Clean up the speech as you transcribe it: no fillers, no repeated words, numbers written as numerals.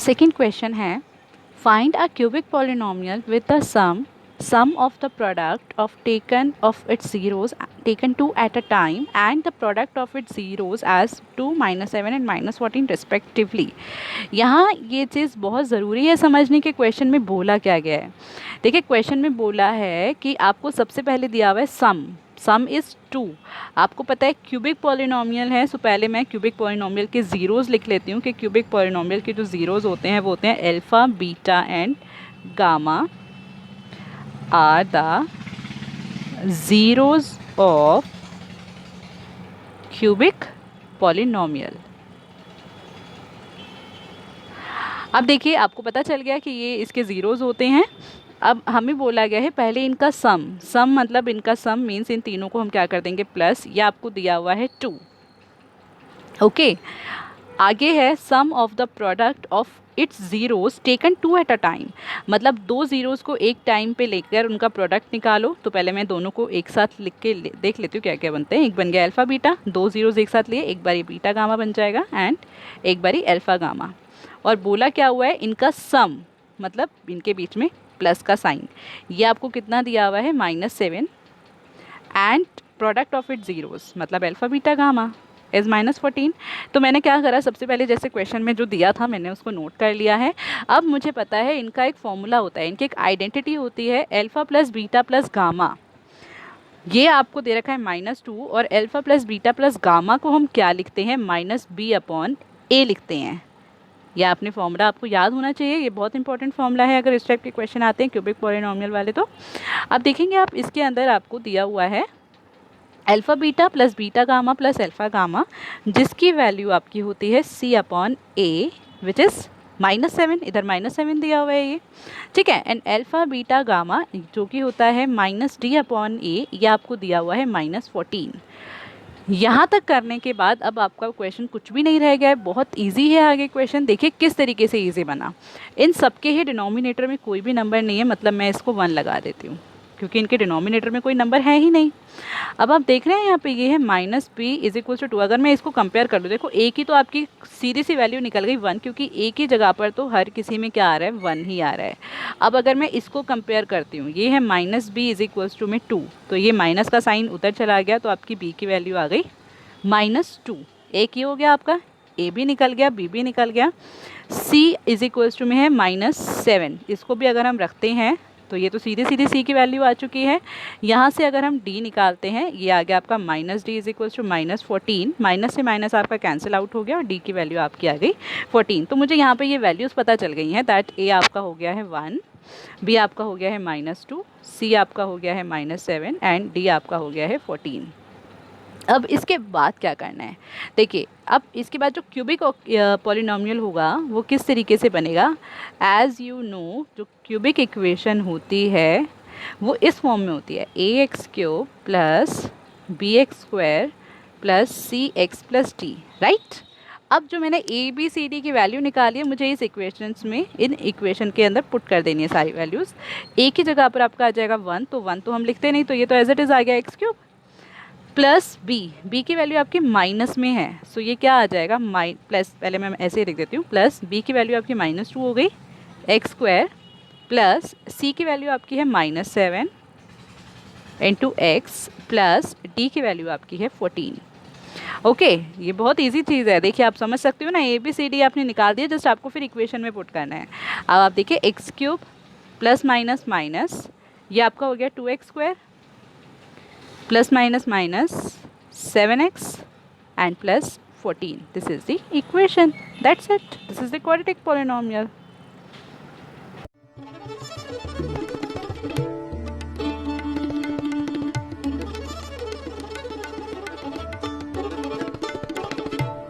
Second question है, find a cubic polynomial with the sum of the product of its zeros taken 2 at a time and the product of its zeros as 2, -7 and -14 respectively। यहाँ ये चीज़ बहुत ज़रूरी है समझने के question में बोला क्या गया है। देखिए क्वेश्चन में बोला है कि आपको सबसे पहले दिया हुआ है सम इज़ 2। आपको पता है क्यूबिक पॉलिनोमियल है, सो पहले मैं क्यूबिक पॉलिनोमियल के ज़ीरोज़ लिख लेती हूँ कि क्यूबिक पॉलिनोमियल के जो ज़ीरोज़ होते हैं वो होते हैं alpha, beta and gamma are the zeros of cubic polynomial। अब देखिए आपको पता चल गया कि ये इसके ज़ीरोज़ होते हैं। अब हमें बोला गया है पहले इनका सम मतलब इनका सम मीन्स इन तीनों को हम क्या कर देंगे प्लस, ये आपको दिया हुआ है 2। ओके, आगे है sum of the product of its zeros taken 2 at a time, मतलब 2 ज़ीरोज़ को एक टाइम पे लेकर उनका प्रोडक्ट निकालो। तो पहले मैं दोनों को एक साथ लिख के देख लेती हूँ क्या क्या बनते हैं। एक बन गया अल्फ़ा बीटा, 2 ज़ीरोज़ एक साथ लिए, एक बारी बीटा गामा बन जाएगा एंड एक बारी अल्फ़ा गामा। और बोला क्या हुआ है, इनका सम मतलब इनके बीच में प्लस का साइन, ये आपको कितना दिया हुआ है -7 and product of its zeros मतलब अल्फ़ा बीटा गामा इज़ -14। तो मैंने क्या करा, सबसे पहले जैसे क्वेश्चन में जो दिया था मैंने उसको नोट कर लिया है। अब मुझे पता है इनका एक फॉर्मूला होता है, इनकी एक आइडेंटिटी होती है alpha plus beta plus gamma. ये आपको दे रखा है -2 और alpha plus beta plus gamma को हम क्या लिखते हैं -b/a लिखते हैं। यह आपने फॉर्मूला आपको याद होना चाहिए, ये बहुत इंपॉर्टेंट फॉर्मूला है अगर इस टाइप के क्वेश्चन आते हैं क्यूबिक पॉलिनोमियल वाले। तो अब देखेंगे आप इसके अंदर आपको दिया हुआ है alpha beta plus beta gamma plus alpha gamma, जिसकी वैल्यू आपकी होती है c/a विच इज़ -7। इधर -7 दिया हुआ है ये, ठीक है। एंड अल्फ़ा बीटा गामा जो कि होता है -d/a, ये आपको दिया हुआ है -14। यहाँ तक करने के बाद अब आपका क्वेश्चन कुछ भी नहीं रह गया है, बहुत इजी है आगे क्वेश्चन। देखिए किस तरीके से इजी बना। इन सबके ही डिनोमिनेटर में कोई भी नंबर नहीं है, मतलब मैं इसको 1 लगा देती हूँ क्योंकि इनके डिनोमिनेटर में कोई नंबर है ही नहीं। अब आप देख रहे हैं यहाँ पे ये है -b/2। अगर मैं इसको कंपेयर कर लूँ, देखो a की तो आपकी सीधी सी वैल्यू निकल गई 1, क्योंकि a की जगह पर तो हर किसी में क्या आ रहा है 1 ही आ रहा है। अब अगर मैं इसको कंपेयर करती हूँ, ये है -b में 2, तो ये माइनस का साइन उधर चला गया तो आपकी b की वैल्यू आ गई -2। एक ये हो गया आपका, a भी निकल गया, b भी निकल गया। c में है -7, इसको भी अगर हम रखते हैं तो ये तो सीधे सीधे c की वैल्यू आ चुकी है। यहाँ से अगर हम d निकालते हैं, ये आ गया आपका -d -14। माइनस से माइनस आपका कैंसिल आउट हो गया और d की वैल्यू आपकी आ गई 14। तो मुझे यहाँ पे ये वैल्यूज़ पता चल गई हैं दैट a आपका हो गया है 1, b आपका हो गया है -2, c आपका हो गया है -7 एंड d आपका हो गया है 14। अब इसके बाद क्या करना है, देखिए अब इसके बाद जो क्यूबिक पॉलिनोमियल होगा वो किस तरीके से बनेगा। एज़ यू नो, जो क्यूबिक इक्वेशन होती है वो इस फॉर्म में होती है ax³ + bx² + cx + d, right. अब जो मैंने a b c d की वैल्यू निकाली है, मुझे इस इक्वेशंस में, इन इक्वेशन के अंदर पुट कर देनी है सारी वैल्यूज़। a की जगह पर आपका आ जाएगा 1, तो 1 तो हम लिखते नहीं, तो ये तो एज इट इज़ आ गया x³ प्लस b की वैल्यू आपकी माइनस में है, सो ये क्या आ जाएगा प्लस, पहले मैं ऐसे ही लिख देती हूँ, प्लस b की वैल्यू आपकी -2 हो गई x² प्लस c की वैल्यू आपकी है -7 इंटू x प्लस d की वैल्यू आपकी है 14। ओके, ये बहुत इजी चीज़ है, देखिए आप समझ सकते हो ना। a b c d आपने निकाल दिया, जस्ट आपको फिर इक्वेशन में पुट करना है। अब आप देखिए x³ प्लस माइनस माइनस, ये आपका हो गया 2x² plus minus 7x and plus 14. This is the equation. That's it. This is the quadratic polynomial.